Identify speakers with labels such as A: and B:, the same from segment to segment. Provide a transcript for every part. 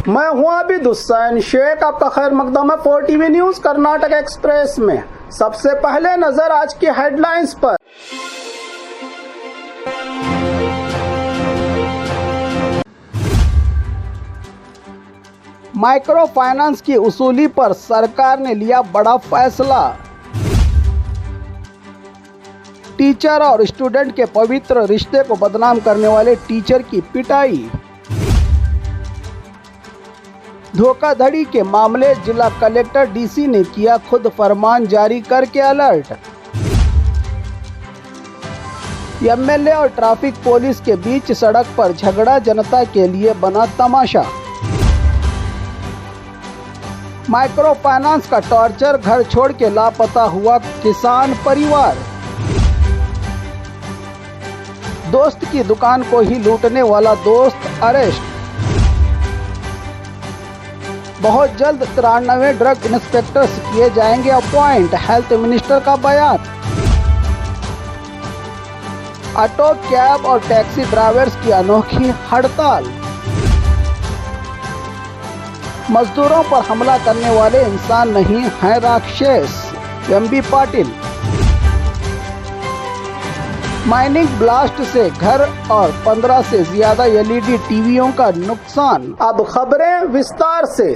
A: मैं हूं आबिद हुसैन शेख, आपका खैर मकदम है 4TV न्यूज कर्नाटक एक्सप्रेस में। सबसे पहले नजर आज की हेडलाइंस पर। माइक्रो फाइनेंस की उसूली पर सरकार ने लिया बड़ा फैसला। टीचर और स्टूडेंट के पवित्र रिश्ते को बदनाम करने वाले टीचर की पिटाई। धोखाधड़ी के मामले जिला कलेक्टर डीसी ने किया खुद फरमान जारी करके अलर्ट। एमएलए और ट्रैफिक पुलिस के बीच सड़क पर झगड़ा जनता के लिए बना तमाशा। माइक्रो फाइनेंस का टॉर्चर, घर छोड़ के लापता हुआ किसान परिवार। दोस्त की दुकान को ही लूटने वाला दोस्त अरेस्ट। बहुत जल्द 93 ड्रग इंस्पेक्टर्स किए जाएंगे अपॉइंट, हेल्थ मिनिस्टर का बयान। ऑटो, कैब और टैक्सी ड्राइवर्स की अनोखी हड़ताल। मजदूरों पर हमला करने वाले इंसान नहीं हैं राक्षस, एमबी पाटिल। माइनिंग ब्लास्ट से घर और 15 से ज्यादा एलईडी टीवियों का नुकसान। अब खबरें विस्तार से।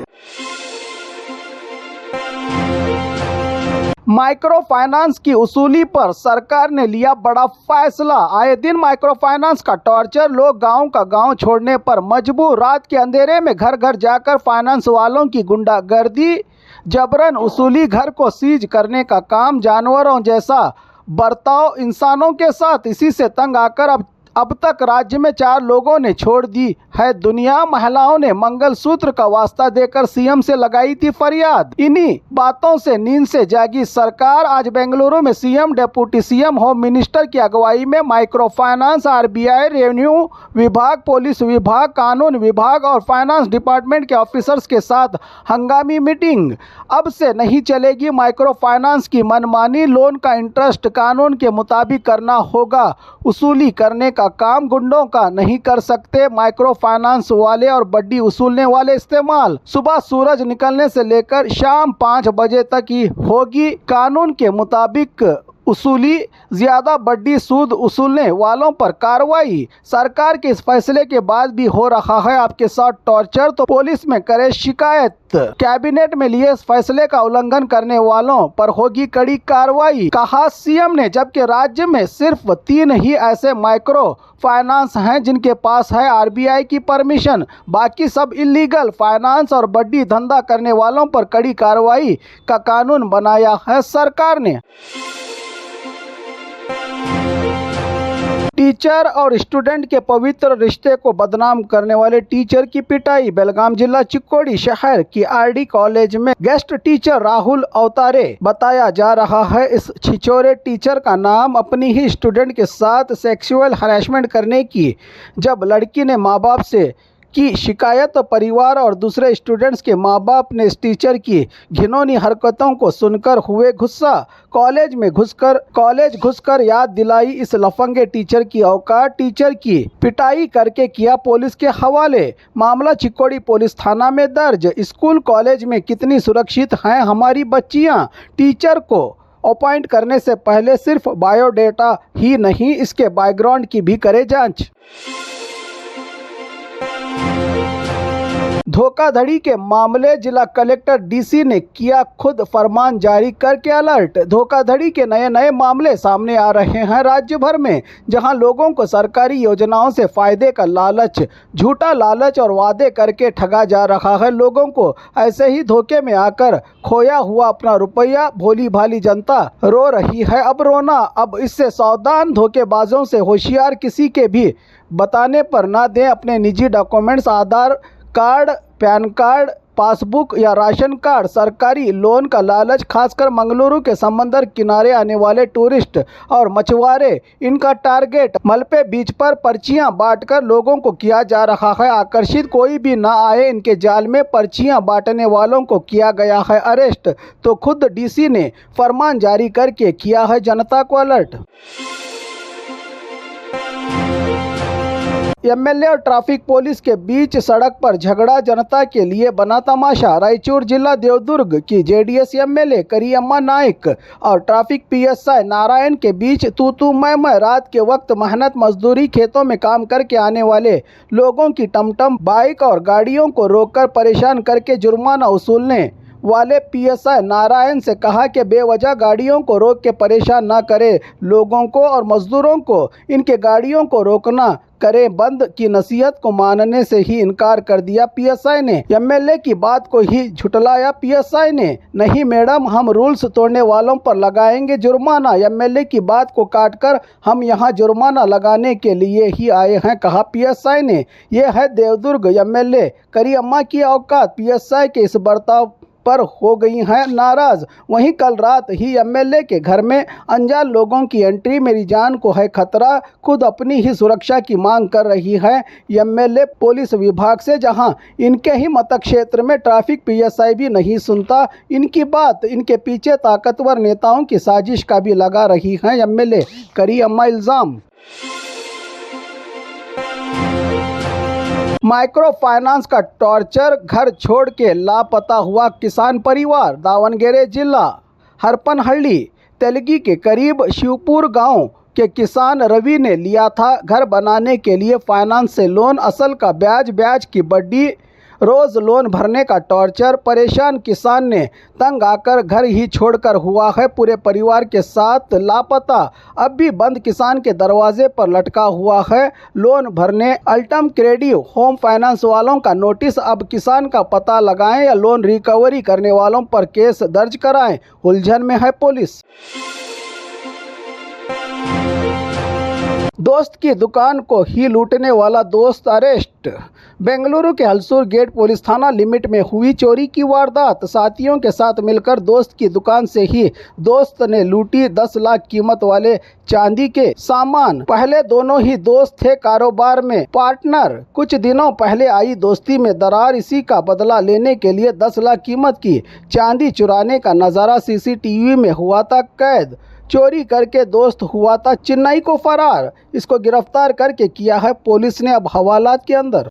A: माइक्रो फाइनेंस की उसूली पर सरकार ने लिया बड़ा फैसला। आए दिन माइक्रो फाइनेंस का टॉर्चर, लोग गांव का गांव छोड़ने पर मजबूर। रात के अंधेरे में घर घर जाकर फाइनेंस वालों की गुंडागर्दी, जबरन उसूली, घर को सीज करने का काम, जानवरों जैसा बर्ताव इंसानों के साथ। इसी से तंग आकर अब तक राज्य में 4 लोगों ने छोड़ दी है दुनिया। महिलाओं ने मंगलसूत्र का वास्ता देकर सीएम से लगाई थी फरियाद। इन्हीं बातों से नींद से जागी सरकार। आज बेंगलुरु में CM, deputy CM, home minister की अगुवाई में माइक्रो फाइनेंस, आरबीआई, रेवेन्यू विभाग, पुलिस विभाग, कानून विभाग और फाइनेंस डिपार्टमेंट के ऑफिसर्स के साथ हंगामी मीटिंग। अब से नहीं चलेगी माइक्रो फाइनेंस की मनमानी। लोन का इंटरेस्ट कानून के मुताबिक करना होगा। उसूली करने का काम गुंडों का नहीं कर सकते माइक्रो फाइनेंस वाले और बड्डी उसूलने वाले। इस्तेमाल सुबह सूरज निकलने से लेकर शाम 5 बजे तक ही होगी। कानून के मुताबिक उसूली, ज्यादा बड्डी सूद उसूलने वालों पर कार्रवाई। सरकार के इस फैसले के बाद भी हो रहा है आपके साथ टॉर्चर, तो पुलिस में करे शिकायत। कैबिनेट में लिए इस फैसले का उल्लंघन करने वालों पर होगी कड़ी कार्रवाई, कहा सीएम ने। जबकि राज्य में सिर्फ 3 ही ऐसे माइक्रो फाइनेंस हैं जिनके पास है आरबीआई की परमिशन। बाकी सब इलीगल फाइनेंस और बड्डी धंधा करने वालों पर कड़ी कार्रवाई का कानून बनाया है सरकार ने। टीचर और स्टूडेंट के पवित्र रिश्ते को बदनाम करने वाले टीचर की पिटाई। बेलगाम जिला चिक्कोड़ी शहर की आरडी कॉलेज में गेस्ट टीचर राहुल अवतारे बताया जा रहा है। इस छिछोरे टीचर का नाम अपनी ही स्टूडेंट के साथ सेक्सुअल हरासमेंट करने की जब लड़की ने माँ बाप से की शिकायत, तो परिवार और दूसरे स्टूडेंट्स के माँ बाप ने इस टीचर की घिनौनी हरकतों को सुनकर हुए गुस्सा। कॉलेज घुसकर याद दिलाई इस लफंगे टीचर की औकात। टीचर की पिटाई करके किया पुलिस के हवाले। मामला चिक्कोड़ी पुलिस थाना में दर्ज। स्कूल कॉलेज में कितनी सुरक्षित हैं हमारी बच्चियां। टीचर को अपॉइंट करने से पहले सिर्फ बायोडेटा ही नहीं, इसके बैकग्राउंड की भी करे जांच। धोखाधड़ी के मामले, जिला कलेक्टर डीसी ने किया खुद फरमान जारी करके अलर्ट। धोखाधड़ी के नए मामले सामने आ रहे हैं राज्य भर में, जहां लोगों को सरकारी योजनाओं से फायदे का लालच, झूठा लालच और वादे करके ठगा जा रहा है। लोगों को ऐसे ही धोखे में आकर खोया हुआ अपना रुपया भोली भाली जनता रो रही है। अब रोना, अब इससे सावधान। धोखेबाजों से होशियार, किसी के भी बताने पर ना दें अपने निजी डॉक्यूमेंट्स, आधार कार्ड, पैन कार्ड, पासबुक या राशन कार्ड। सरकारी लोन का लालच, खासकर मंगलुरु के समंदर किनारे आने वाले टूरिस्ट और मछुआरे, इनका टारगेट। मलपे बीच पर पर्चियां बांटकर लोगों को किया जा रहा है आकर्षित। कोई भी ना आए इनके जाल में। पर्चियां बांटने वालों को किया गया है अरेस्ट। तो खुद डीसी ने फरमान जारी करके किया है जनता को अलर्ट। एमएलए और ट्रैफिक पुलिस के बीच सड़क पर झगड़ा, जनता के लिए बना तमाशा। रायचूर जिला देवदुर्ग की जेडीएस एमएलए करियम्मा नाइक और ट्रैफिक पीएसआई नारायण के बीच तू मैं रात के वक्त मेहनत मजदूरी खेतों में काम करके आने वाले लोगों की टमटम, बाइक और गाड़ियों को रोककर परेशान करके जुर्माना वसूलने वाले पीएसआई नारायण से कहा कि बेवजह गाड़ियों को रोक के परेशान न करें लोगों को और मजदूरों को इनके गाड़ियों को रोकना करें बंद की नसीहत को मानने से ही इनकार कर दिया। पीएसआई ने एमएलए की बात को ही झुटलाया। पीएसआई ने नहीं मैडम, हम रूल्स तोड़ने वालों पर लगाएंगे जुर्माना। एमएलए की बात को काटकर हम यहां जुर्माना लगाने के लिए ही आए हैं, कहा पीएसआई ने। यह है देवदुर्ग एमएलए करियम्मा की औकात। पीएसआई के इस बर्ताव पर हो गई हैं नाराज। वहीं कल रात ही एमएलए के घर में अनजान लोगों की एंट्री, मेरी जान को है खतरा, खुद अपनी ही सुरक्षा की मांग कर रही है एमएलए पुलिस विभाग से, जहां इनके ही मतक्षेत्र में ट्रैफिक पीएसआई भी नहीं सुनता इनकी बात। इनके पीछे ताकतवर नेताओं की साजिश का भी लगा रही है एमएलए करियम्मा इल्जाम। माइक्रो फाइनेंस का टॉर्चर, घर छोड़ के लापता हुआ किसान परिवार। दावणगेरे जिला हरपनहल्ली तेलगी के करीब शिवपुर गांव के किसान रवि ने लिया था घर बनाने के लिए फाइनेंस से लोन। असल का ब्याज की वड्डी, रोज लोन भरने का टॉर्चर। परेशान किसान ने तंग आकर घर ही छोड़कर हुआ है पूरे परिवार के साथ लापता। अब भी बंद किसान के दरवाजे पर लटका हुआ है लोन भरने अल्टम क्रेडिट होम फाइनेंस वालों का नोटिस। अब किसान का पता लगाएं या लोन रिकवरी करने वालों पर केस दर्ज कराएं, उलझन में है पुलिस। दोस्त की दुकान को ही लूटने वाला दोस्त अरेस्ट। बेंगलुरु के हलसूर गेट पुलिस थाना लिमिट में हुई चोरी की वारदात। साथियों के साथ मिलकर दोस्त की दुकान से ही दोस्त ने लूटी 10 लाख कीमत वाले चांदी के सामान। पहले दोनों ही दोस्त थे कारोबार में पार्टनर। कुछ दिनों पहले आई दोस्ती में दरार, इसी का बदला लेने के लिए 10 लाख कीमत की चांदी चुराने का नज़ारा सीसीटीवी में हुआ था कैद। चोरी करके दोस्त हुआ था चेन्नई को फरार। इसको गिरफ्तार करके किया है पुलिस ने अब हवालात के अंदर।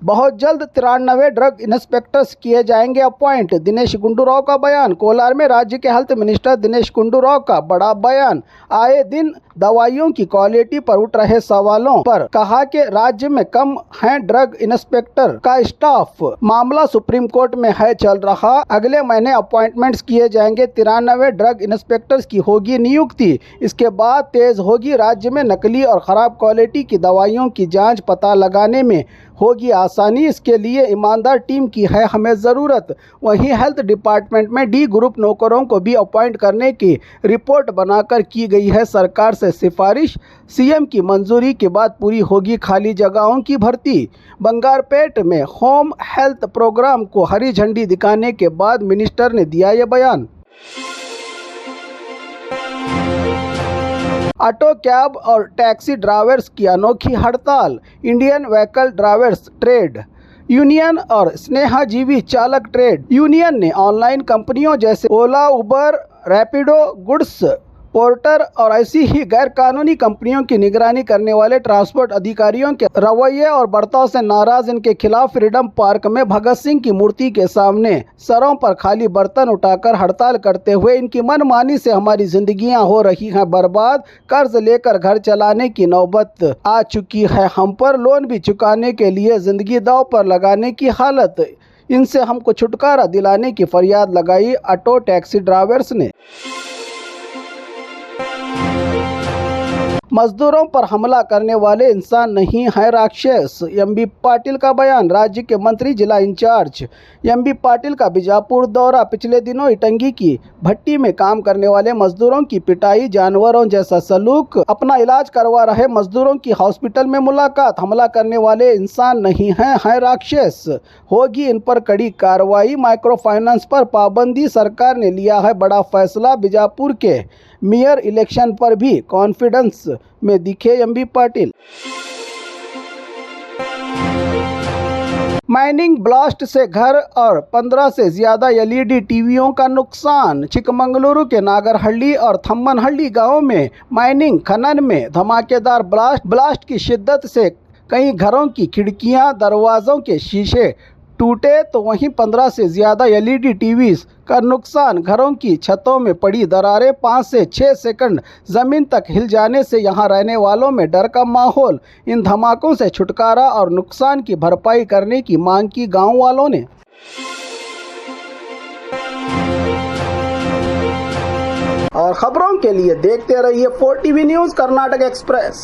A: बहुत जल्द 93 ड्रग इंस्पेक्टर्स किए जाएंगे अपॉइंट, दिनेश गुंडूराव का बयान। कोलार में राज्य के हेल्थ मिनिस्टर दिनेश गुंडूराव का बड़ा बयान। आए दिन दवाइयों की क्वालिटी पर उठ रहे सवालों पर कहा कि राज्य में कम है ड्रग इंस्पेक्टर का स्टाफ। मामला सुप्रीम कोर्ट में है चल रहा। अगले महीने अपॉइंटमेंट्स किए जाएंगे। 93 ड्रग इंस्पेक्टर्स की होगी नियुक्ति। इसके बाद तेज होगी राज्य में नकली और खराब क्वालिटी की दवाइयों की जांच पता लगाने में होगी आसानी। इसके लिए ईमानदार टीम की है हमें ज़रूरत। वहीं हेल्थ डिपार्टमेंट में डी ग्रुप नौकरों को भी अपॉइंट करने की रिपोर्ट बनाकर की गई है सरकार से सिफारिश। सीएम की मंजूरी के बाद पूरी होगी खाली जगहों की भर्ती। बंगारपेट में होम हेल्थ प्रोग्राम को हरी झंडी दिखाने के बाद मिनिस्टर ने दिया ये बयान। ऑटो, कैब और टैक्सी ड्राइवर्स की अनोखी हड़ताल। Indian vehicle drivers trade union और स्नेहजीवी चालक ट्रेड यूनियन ने ऑनलाइन कंपनियों जैसे ओला, उबर, रैपिडो, गुड्स पोर्टर और ऐसी ही गैर कानूनी कंपनियों की निगरानी करने वाले ट्रांसपोर्ट अधिकारियों के रवैये और बर्ताव से नाराज इनके खिलाफ फ्रीडम पार्क में भगत सिंह की मूर्ति के सामने सरों पर खाली बर्तन उठाकर हड़ताल करते हुए इनकी मनमानी से हमारी जिंदगियां हो रही हैं बर्बाद। कर्ज लेकर घर चलाने की नौबत आ चुकी है हम पर, लोन भी चुकाने के लिए जिंदगी दांव पर लगाने की हालत। इनसे हमको छुटकारा दिलाने की फरियाद लगाई ऑटो टैक्सी ड्राइवर्स ने। मजदूरों पर हमला करने वाले इंसान नहीं है राक्षस, एमबी पाटिल का बयान। राज्य के मंत्री जिला इंचार्ज एमबी पाटिल का बीजापुर दौरा। पिछले दिनों इटंगी की भट्टी में काम करने वाले मजदूरों की पिटाई, जानवरों जैसा सलूक, अपना इलाज करवा रहे मजदूरों की हॉस्पिटल में मुलाकात। हमला करने वाले इंसान नहीं है राक्षस, होगी इन पर कड़ी कार्रवाई। माइक्रो फाइनेंस पर पाबंदी, सरकार ने लिया है बड़ा फैसला। बीजापुर के मेयर इलेक्शन पर भी कॉन्फिडेंस में दिखे एमबी पाटिल। माइनिंग ब्लास्ट से घर और 15 से ज्यादा एलईडी टीवियों का नुकसान। चिकमंगलुरु के नागरहಳ್ಳಿ और थम्मनहಳ್ಳಿ गांव में माइनिंग खनन में धमाकेदार ब्लास्ट की शिद्दत से कई घरों की खिड़कियां, दरवाजों के शीशे टूटे तो वहीं 15 से ज़्यादा एलईडी टीवी का नुकसान। घरों की छतों में पड़ी दरारें, 5 से 6 सेकंड ज़मीन तक हिल जाने से यहां रहने वालों में डर का माहौल। इन धमाकों से छुटकारा और नुकसान की भरपाई करने की मांग की गांव वालों ने। और खबरों के लिए देखते रहिए 4 टीवी न्यूज़ कर्नाटक एक्सप्रेस।